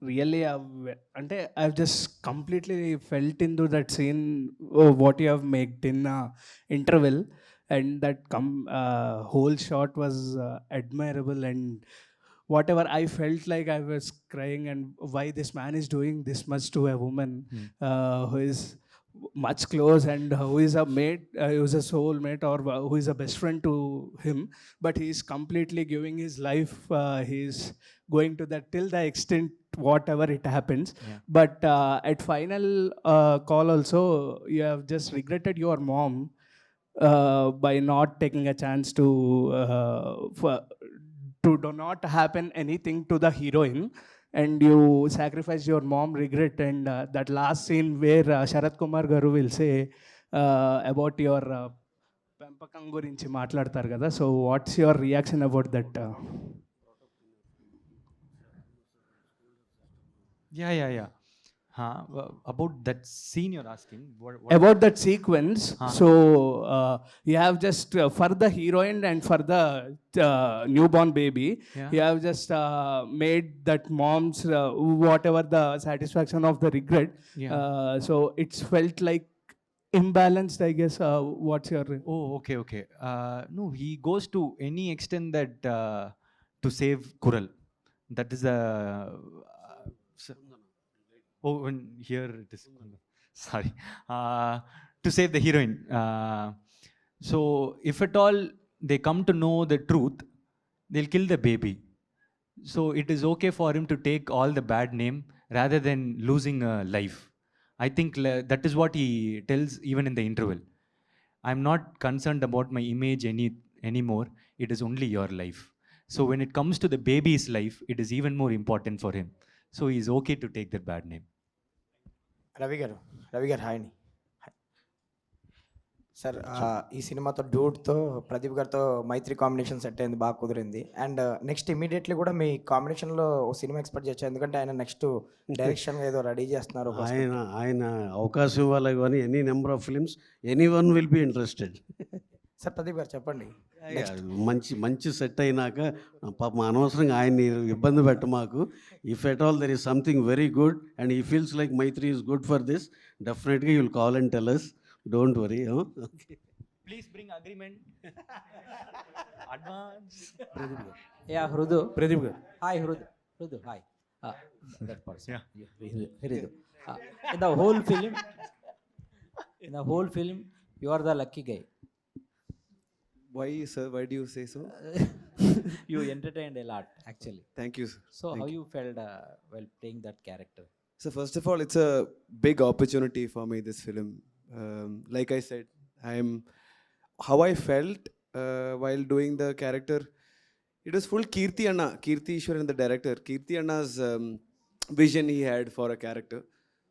రియల్లీ అంటే I just completely felt in to that scene what you have maked in interval, and that whole shot was admirable, and whatever I felt like I was crying, and why this man is doing this much to a woman who is much close and who is a mate, who is a soulmate, or who is a best friend to him, but he is completely giving his life, he is going to that till the extent whatever it happens. But at final call also you have just regretted your mom by not taking a chance to do not happen anything to the heroine, and you sacrifice your mom regret, and that last scene where Sharat Kumar garu will say about your పెంపకం గురించి మాట్లాడతారు కదా, so what's your reaction about that? Yeah. About that scene you're asking? What about that sequence, so you have just for the heroine and for the newborn baby, you have just made that mom's whatever the satisfaction of the regret, so it's felt like imbalanced, I guess. What's your... Okay. No, he goes to any extent that to save Kural. That is a and here it is. Sorry. To save the heroine. So if at all they come to know the truth, they'll kill the baby. So it is okay for him to take all the bad name rather than losing a life. I think that is what he tells even in the interval. I'm not concerned about my image anymore. It is only your life. So when it comes to the baby's life, it is even more important for him. So he is okay to take that bad name. Ravi గారు hi అండి sir. ఈ సినిమాతో డూడ్తో ప్రదీప్ గారితో మైత్రి combination set అయింది, బాగా కుదిరింది. And next immediately కూడా మీ కాంబినేషన్లో ఒక సినిమా ఎక్స్పెక్ట్ చేయొచ్చు, ఎందుకంటే ఆయన నెక్స్ట్ డైరెక్షన్ ఏదో రెడీ చేస్తున్నారు. ఆయన అవకాశం ఇవ్వాలి కానీ any number of films, any one will be interested. Sir Pradeep గారు చెప్పండి. మంచి సెట్ అయినాక పాపం అనవసరంగా ఆయన్ని ఇబ్బంది పెట్ట మాకు. If at all there is something very good and he feels like Mythri is good for this, డెఫినెట్గా you will call and tell us. Don't worry. Please bring agreement. Advance. Pradeep garu. Hi Hrudu. Hi. That person. Hridu. In the whole film, you are the lucky guy. Why, sir? Why do you say so? You entertained a lot, actually. Thank you, sir. So how you felt while playing that character? So first of all, it's a big opportunity for me, this film. Like I said, how I felt while doing the character, it was full Kirti Ishwaran, the director. Kirti Anna's vision he had for a character.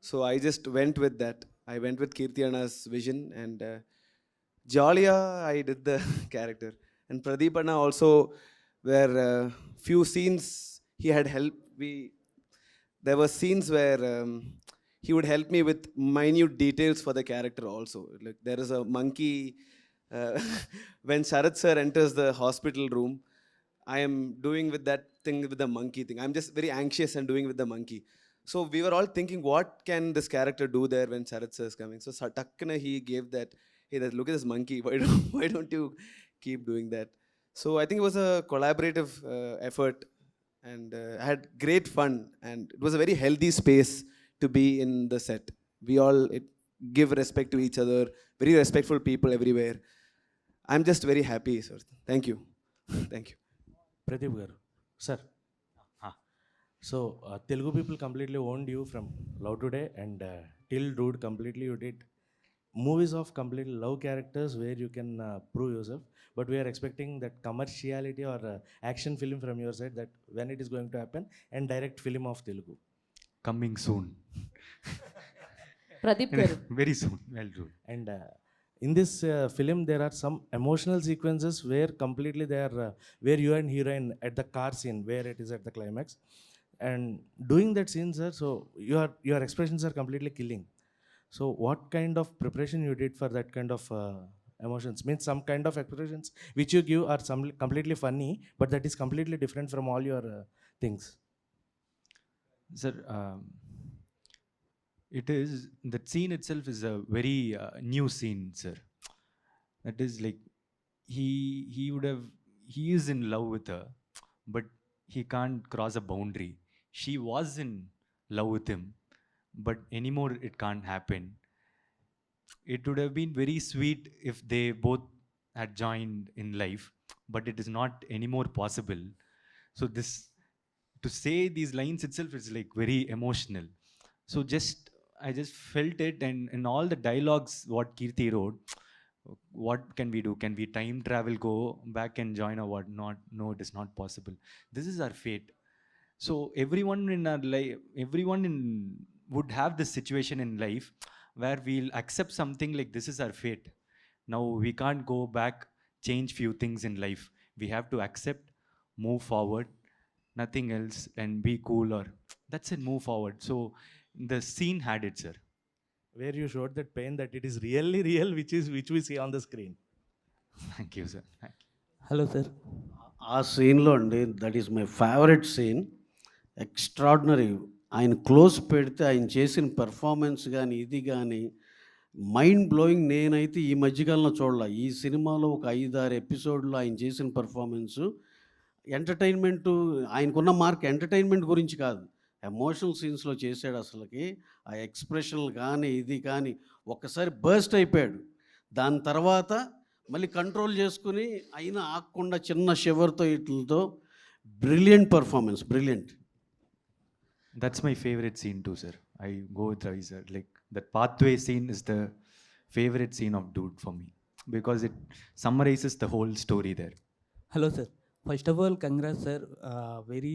So I just went with that. I went with Kirti Anna's vision, and Jalia, I did the character. And Pradeep Anna also, where few scenes he had helped me there were scenes where he would help me with minute details for the character also. Like there is a monkey when Sharat sir enters the hospital room, I am doing with that thing with the monkey thing. I'm just very anxious and doing with the monkey. So we were all thinking, what can this character do there when Sharat sir is coming? So takkana he gave that, hey, look at this monkey. Why don't you keep doing that? So I think it was a collaborative effort, and I had great fun, and it was a very healthy space to be in the set. We all give respect to each other, very respectful people everywhere. I'm just very happy, sir. Thank you. Thank you. Pradeep garu, sir. So Telugu people completely owned you from Love Today, and till Dude completely you did movies of completely love characters where you can prove yourself. But we are expecting that commerciality or action film from your side, that when it is going to happen, and direct film of Telugu. Coming soon. Pradeep garu. Very soon. Well do. And in this film, there are some emotional sequences where completely they are where you and heroine at the car scene, where it is at the climax, and doing that scene, sir. So your expressions are completely killing. So what kind of preparation you did for that kind of emotions? Means some kind of expressions which you give are some completely funny, but that is completely different from all your things. Sir, it is, that scene itself is a very new scene, sir. That is like, he is in love with her, but he can't cross a boundary. She was in love with him, but anymore it can't happen. It would have been very sweet if they both had joined in life, but it is not anymore possible. So this, to say these lines itself is like very emotional. So I just felt it, and in all the dialogues what Kirti wrote, what can we do? Can we time travel, go back and join or what? Not, no, it is not possible. This is our fate. So everyone in our life, would have this situation in life where we'll accept something like this is our fate. Now we can't go back, change few things in life. We have to accept, move forward, nothing else, and be cool, or that's it, move forward. So the scene had it, sir. Where you showed that pain, that it is really real, which we see on the screen. Thank you, sir. Thank you. Hello sir, ఆ సీన్లో అండి, that is my favourite scene. Extraordinary. ఆయన close పెడితే ఆయన చేసిన performance కానీ ఇది కానీ మైండ్ బ్లోయింగ్. నేనైతే ఈ మధ్యకాలంలో చూడాల. ఈ సినిమాలో ఒక 5-6 ఎపిసోడ్లో ఆయన చేసిన పెర్ఫార్మెన్సు ఎంటర్టైన్మెంటు, ఆయనకున్న మార్క్ ఎంటర్టైన్మెంట్ గురించి కాదు, ఎమోషనల్ సీన్స్లో చేశాడు. అసలుకి ఆ ఎక్స్ప్రెషన్లు కానీ ఇది కానీ ఒక్కసారి బర్స్ట్ అయిపోయాడు. దాని తర్వాత మళ్ళీ కంట్రోల్ చేసుకుని అయినా ఆగకుండా చిన్న షివర్తో ఇట్లతో brilliant performance, brilliant. That's my favorite scene too, sir. I go with Ravi, sir. Like, that pathway scene is the favorite scene of Dude for me, because it summarizes the whole story there. Hello, sir. First of all, congrats, sir. Very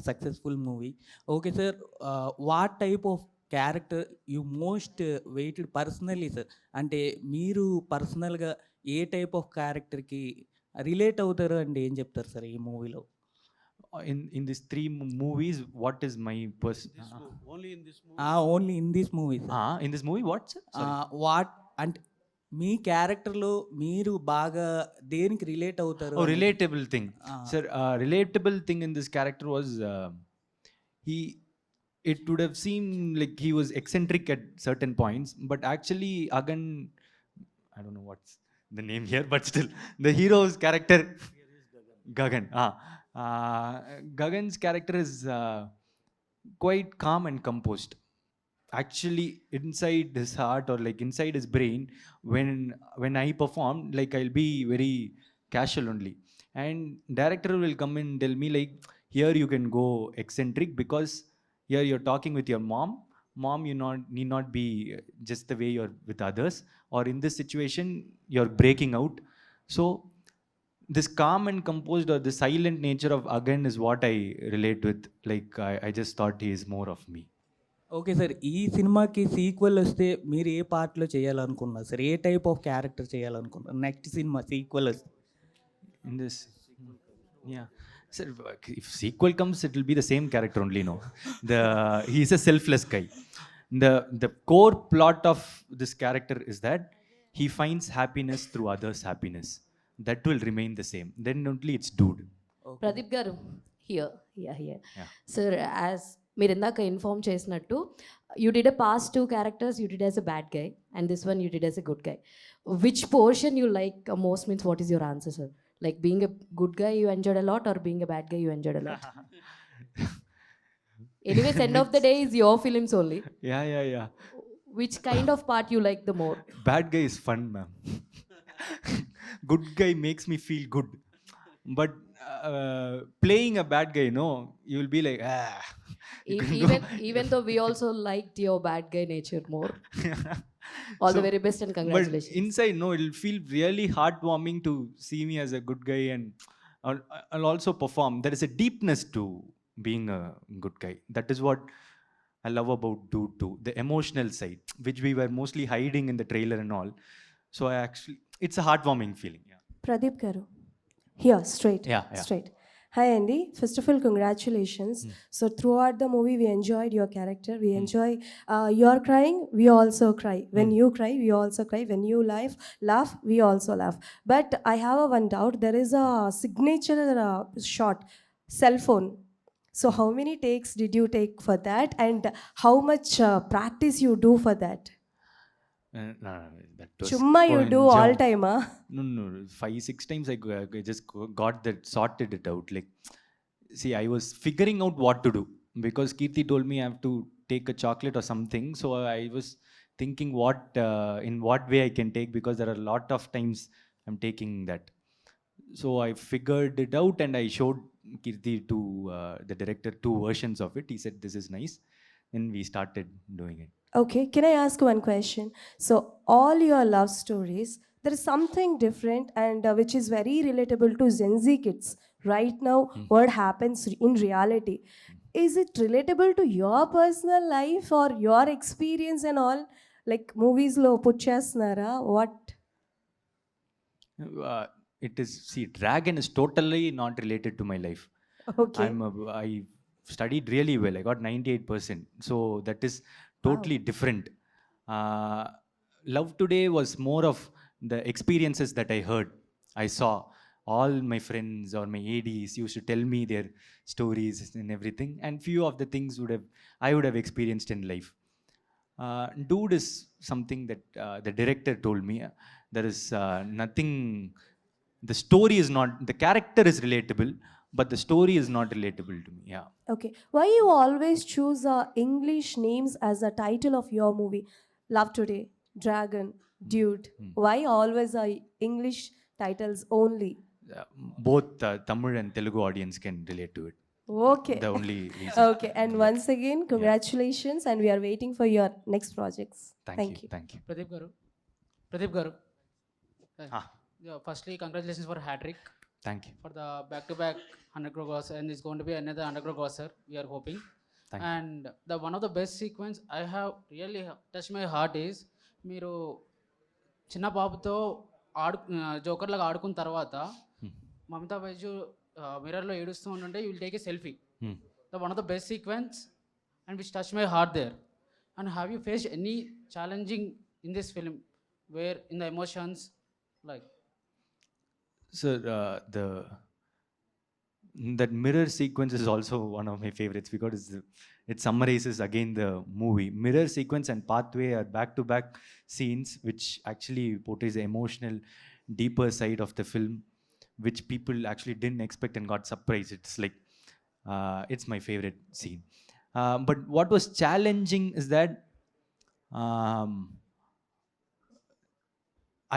successful movie. Okay, sir. What type of character you most waited personally, sir? అంటే మీరు పర్సనల్గా ఏ type of క్యారెక్టర్కి relate అవుతారు అంటే ఏం చెప్తారు sir ఈ మూవీలో? In these 3 movies, what is my only in this movie. Only in this movie. In this movie, what, sir? What అంటే మీ క్యారెక్టర్లో మీరు బాగా దేనికి రిలేట్ అవుతారు? Oh, relatable thing. Sir, relatable thing in this character was, it would have seemed like he was eccentric at certain points, but actually Agan, I don't know what's the name here, but still the hero's character, Gagan. Gagan's character is quite calm and composed. Actually, inside his heart, or like inside his brain, when I perform, like, I'll be very casual only, and director will come and tell me like, here you can go eccentric because here you're talking with your mom, you need not be just the way you're with others, or in this situation you're breaking out. So this calm and composed, or the silent nature of Agan, is what I relate with. Like, I just thought he is more of me. Okay sir, ఈ సినిమాకి sequel వస్తే మీరు ఏ పార్ట్లో చేయాలనుకున్నారు sir? ఏ type of character చేయాలనుకున్నారు next cinema sequel వస్తే? In this, Yeah. Sir, if sequel comes, it will be the same character only, no? He's a selfless guy. The core plot of this character is that he finds happiness through others' happiness. That will remain the same. Then only it's dude. Pradeep గారు here here Yeah. Sir as మీరు ఇందాక inform చేసినట్టు you did a past 2 characters you did as a bad guy and this one you did as a good guy which portion you like most means what is your answer sir like being a good guy you enjoyed a lot or being a bad guy you enjoyed a lot anyways end of the day is your films only Yeah. which kind of part you like the more Bad guy is fun, ma'am. Good guy makes me feel good. But playing a bad guy, no, you will be like, you can go. even though we also liked your bad guy nature more all the very best and congratulations But inside, no, it'll feel really heartwarming to see me as a good guy, and I'll also perform. There is a deepness to being a good guy. That is what I love about Dude too, the emotional side, which we were mostly hiding in the trailer and all. So it's a heartwarming feeling. Yeah. Pradeep garu here straight Yeah. straight hi Andy, first of all congratulations. So throughout the movie we enjoyed your character, we enjoy you're crying, we also cry. When you cry, we also cry. When you laugh, we also laugh. But I have one doubt. There is a signature shot, cell phone. So how many takes did you take for that, and how much practice you do for that? No, that was Chumma you do konjam. all time, huh? No, 5-6 times I just got that, sorted it out. Like, see, I was figuring out what to do because Kirti told me I have to take a chocolate or something. So I was thinking in what way I can take, because there are a lot of times I'm taking that. So I figured it out and I showed Kirti to the director 2 versions of it. He said, this is nice. Then we started doing it. Okay, can I ask one question? So all your love stories, there is something different and which is very relatable to Gen Z kids right now. What happens in reality? Is it relatable to your personal life or your experience and all? Like movies lo put chesnara? What? It is, see, Dragon is totally not related to my life. Okay. I studied really well. I got 98%. So that is totally different. Love Today was more of the experiences that I heard. I saw all my friends or my ADs used to tell me their stories and everything. And few of the things I would have experienced in life. Dude is something that the director told me. There is nothing, the story is not, the character is relatable, but the story is not relatable to me. Yeah. Okay. Why you always choose English names as a title of your movie? Love Today, Dragon, Dude. Why always English titles only? Both Tamil and Telugu audience can relate to it. Okay. The only reason. Okay. And once again, congratulations, and we are waiting for your next projects. Thank you. Thank you. Pradeep garu firstly congratulations for hat-trick. Thank you. For the back-to-back 100 crore gross, and it's going to be another 100 crore gross, sir. We are hoping. Thank you. And the one of the best sequence I have really touched my heart is మీరు చిన్న బాబుతో joker లాగా ఆడుకున్న తర్వాత మమతా బైజు మిర్రర్లో ఏడుస్తూ ఉంటుంటే you will take a selfie. The one of the best sequence and which touch my heart there. And have you faced any challenging in this film where in the emotions like? Sir, that mirror sequence is also one of my favorites because it summarizes again the movie. Mirror sequence and pathway are back-to-back scenes which actually portrays the emotional, deeper side of the film, which people actually didn't expect and got surprised. It's like, it's my favorite scene. But what was challenging is that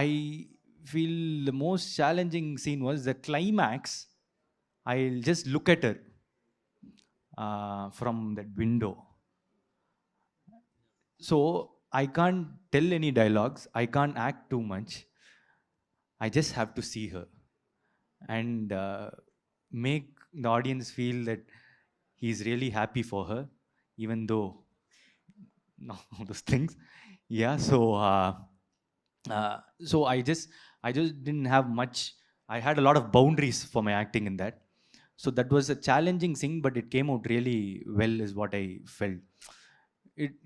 I feel the most challenging scene was the climax. I'll just look at her from that window. So I can't tell any dialogues. I can't act too much. I just have to see her and make the audience feel that he's really happy for her, even though all those things. Yeah. So I just didn't have much. I had a lot of boundaries for my acting in that. So that was a challenging scene, but it came out really well, is what I felt.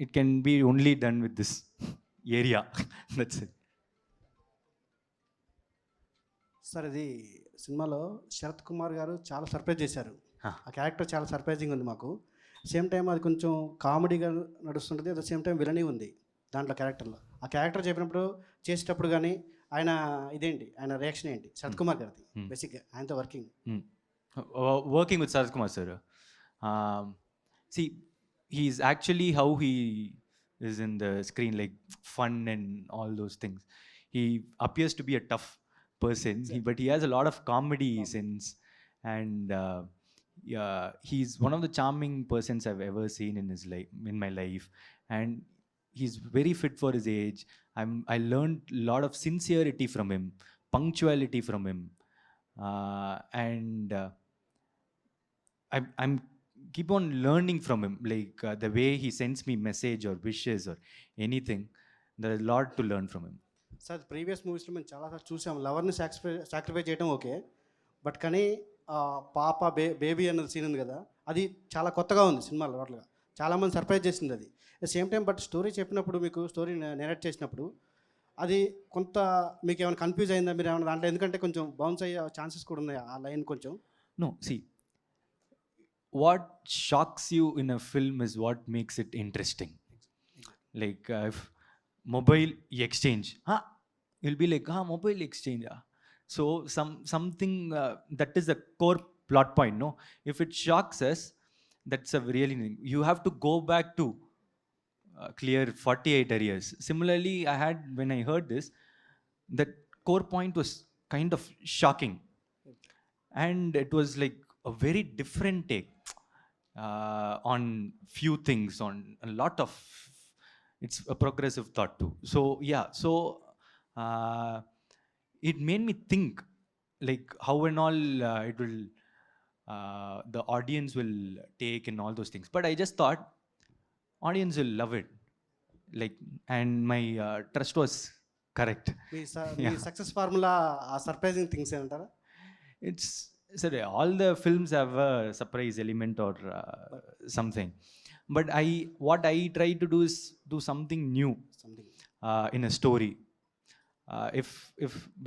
It can be only done with this area. That's it. Sir ఇది సినిమాలో శరత్ కుమార్ గారు చాలా surprise చేశారు. ఆ character చాలా surprising ఉంది మాకు. Same time అది కొంచెం కామెడీగా నడుస్తుంటుంది, at the same time villainy ఉంది దాంట్లో క్యారెక్టర్లో. ఆ క్యారెక్టర్ చెప్పినప్పుడు చేసేటప్పుడు కానీ ఆయన ఇదేంటి, ఆయన రియాక్షన్ ఏంటి శరత్ కుమార్ గారిది బేసిక్గా ఆయనతో working? Working with Sarath Kumar sir, see, he's actually how he is in the screen, like fun and all those things. He appears to be a tough person, but he has a lot of comedy sense, and yeah, he's one of the charming persons I've ever seen in his life, in my life, and he's very fit for his age. I learned a lot of sincerity from him, punctuality from him, and I'm keep on learning from him, like the way he sends me message or wishes or anything. There's a lot to learn from him. Sir previous మూవీస్లో మేము చాలాసార్లు చూసాం, లవర్ని sacrifice చేయడం okay, but కానీ పాప baby అన్నది scene ఉంది కదా, అది చాలా కొత్తగా ఉంది సినిమాలో. టోటల్గా చాలామంది సర్ప్రైజ్ చేసింది అది. At same time but story చెప్పినప్పుడు, మీకు స్టోరీ నెరేట్ చేసినప్పుడు అది కొంత మీకు ఏమైనా కన్ఫ్యూజ్ అయిందా మీరు ఏమైనా దాంట్లో? ఎందుకంటే కొంచెం బౌన్స్ అయ్యే ఛాన్సెస్ కూడా ఉన్నాయి ఆ లైన్ కొంచెం. No, see, what shocks you in a film is what makes it interesting. Like if mobile exchange, you'll be like, mobile exchange. So something that is the core plot point. No, if it shocks us, that's a really, you have to go back to clear 48 areas. Similarly, when I heard this, that core point was kind of shocking, and it was like a very different take on few things, on a lot of, it's a progressive thought too. So yeah, so it made me think like how and all it will the audience will take and all those things. But I just thought audience will love it, like, and my trust was correct. Me success formula ఆ surprising things ఏమంటారా? It's so all the films have a surprise element or something, but what I try to do is do something new in a story.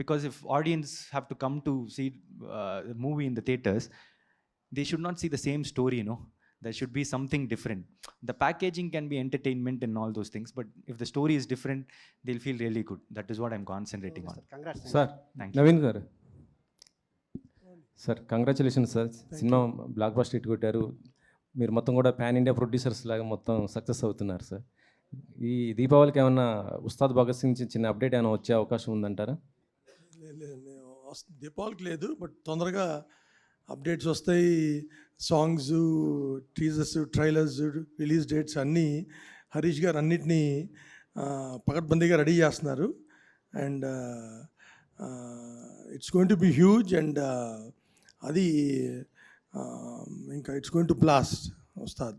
Because if audience have to come to see the movie in the theaters, they should not see the same story, you know. There should be something different. The packaging can be entertainment and all those things, but if the story is different, they'll feel really good. That is what I'm concentrating on. Congrats. Sir, Thank you. Naveen garu. Sir congratulations sir, cinema block buster hit కొట్టారు. మీరు మొత్తం కూడా pan India producers లాగా మొత్తం success అవుతున్నారు sir. ఈ దీపావళికి ఏమన్నా ఉస్తాద్ భగత్ సింగ్ చిన్న అప్డేట్ ఏమైనా వచ్చే అవకాశం ఉందంటారా? దీపావళికి లేదు, బట్ తొందరగా అప్డేట్స్ వస్తాయి. Songs, teasers, trailers, release dates అన్నీ హరీష్ గారు అన్నిటినీ పకడ్బందీగా రెడీ చేస్తున్నారు. And it's going to be huge, and అది ఇంకా it's going to blast. Ustaad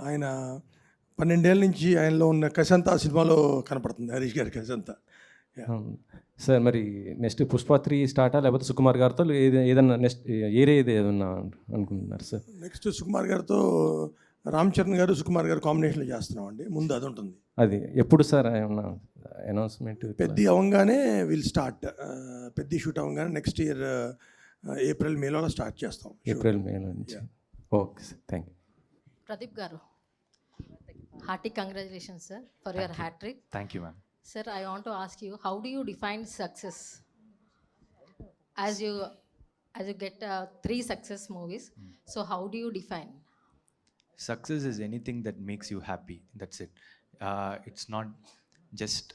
ఆయన 12 ఏళ్ళ నుంచి ఆయనలో ఉన్న కసంతా సినిమాలో కనపడుతుంది, హరీష్ గారి కసంతా. సార్ మరి నెక్స్ట్ పుష్ప 3 స్టార్టా, లేకపోతే సుకుమార్ గారితో ఏదన్నా నెక్స్ట్ ఏదన్నా అనుకుంటున్నారు సార్? నెక్స్ట్ సుకుమార్ గారితో రామ్ చరణ్ గారు, సుకుమార్ గారు కాంబినేషన్లో చేస్తున్నాం అండి. ముందు అది ఉంటుంది. అది ఎప్పుడు సార్ ఏమన్నా అనౌన్స్మెంట్? పెద్ద అవ్వగానే విల్ స్టార్ట్. పెద్ద షూట్ అవ్వగానే నెక్స్ట్ ఇయర్ ఏప్రిల్ మేలో స్టార్ట్ చేస్తాం. ఏప్రిల్ మేలో నుంచి. Okay sir, thank you. Pradeep garu, hearty congratulations sir for your hat trick. Thank you, ma'am. Sir, I want to ask you, how do you define success? As you get 3 success movies, so how do you define? Success is anything that makes you happy. That's it. It's not just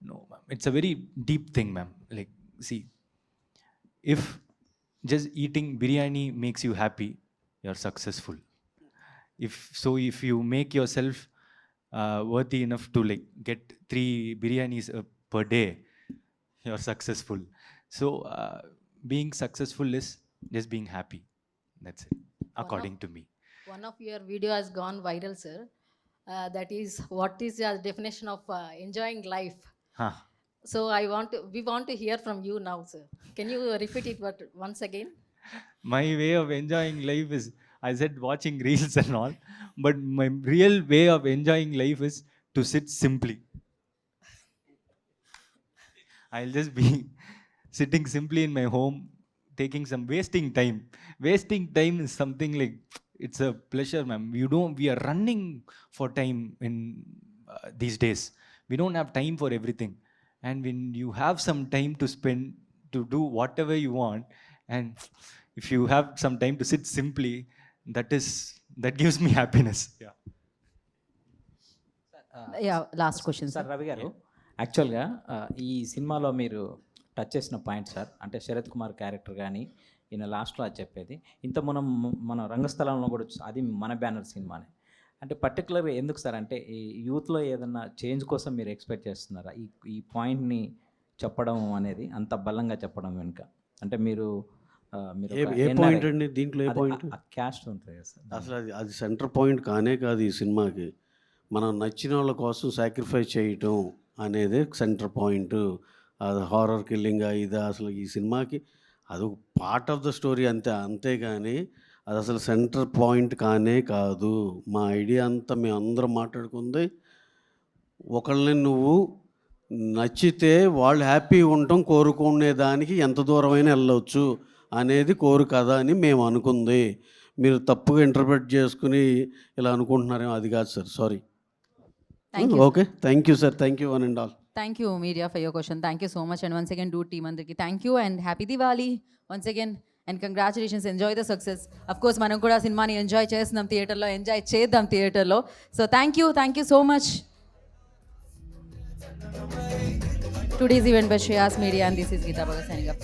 no, ma'am. It's a very deep thing, ma'am. Like, see, if just eating biryani makes you happy, you're successful. If you make yourself worthy enough to like get 3 biryanis per day, you're successful. So being successful is just being happy. That's it, according to me. One of your video has gone viral, sir. That is, what is your definition of enjoying life? So we want to hear from you now, sir. Can you repeat it once again? My way of enjoying life is, I said watching reels and all, but my real way of enjoying life is to sit simply. I'll just be sitting simply in my home, taking some wasting time. Wasting time is something like, it's a pleasure, ma'am. We are running for time in these days. We don't have time for everything. And when you have some time to spend to do whatever you want, and if you have some time to sit simply, that gives me happiness. Yeah. Last question sir Ravi గారు, యాక్చువల్గా ఈ సినిమాలో మీరు touch చేసిన point sir, అంటే Sarath Kumar character కానీ ఈయన లాస్ట్లో అది చెప్పేది, ఇంత మన రంగస్థలంలో కూడా అది మన బ్యానర్ సినిమానే. అంటే పర్టికులర్గా ఎందుకు సార్, అంటే ఈ యూత్లో ఏదన్నా చేంజ్ కోసం మీరు ఎక్స్పెక్ట్ చేస్తున్నారా ఈ పాయింట్ని చెప్పడం అనేది, అంత బలంగా చెప్పడం వెనుక? అంటే మీరు ఏ పాయింట్ అండి దీంట్లో? ఏ పాయింట్? క్యాస్ట్ ఉంటుంది కదా సార్, అసలు అది సెంటర్ పాయింట్ కానే కాదు ఈ సినిమాకి. మనం నచ్చిన వాళ్ళ కోసం సాక్రిఫైస్ చేయటం అనేది సెంటర్ పాయింట్. అది హారర్ కిల్లింగ్ ఇదా అసలు ఈ సినిమాకి అది ఒక పార్ట్ ఆఫ్ ద స్టోరీ అంతేగాని అది అసలు సెంటర్ పాయింట్ కానే కాదు. మా ఐడియా అంతా మేము అందరం మాట్లాడుకుంది, ఒకళ్ళని నువ్వు నచ్చితే వాళ్ళు హ్యాపీ ఉండటం కోరుకునేదానికి ఎంత దూరమైనా వెళ్ళవచ్చు అనేది కోరు కదా అని మేము అనుకుంది. మీరు తప్పుగా ఇంటర్ప్రిట్ చేసుకుని ఇలా అనుకుంటున్నారేమో, అది కాదు sir, sorry. Okay, thank you sir, thank you one and all. Thank you, media, for your question. Thank you so much. And once again, Dude team andarki thank you and happy Diwali once again. And congratulations, enjoy the success. Of course, manam kuda cinema ni enjoy chestunam theatre lo, enjoy cheddam theatre lo. So thank you so much. Today's event by Shreyas Media, and this is Geeta Bhagat signing up.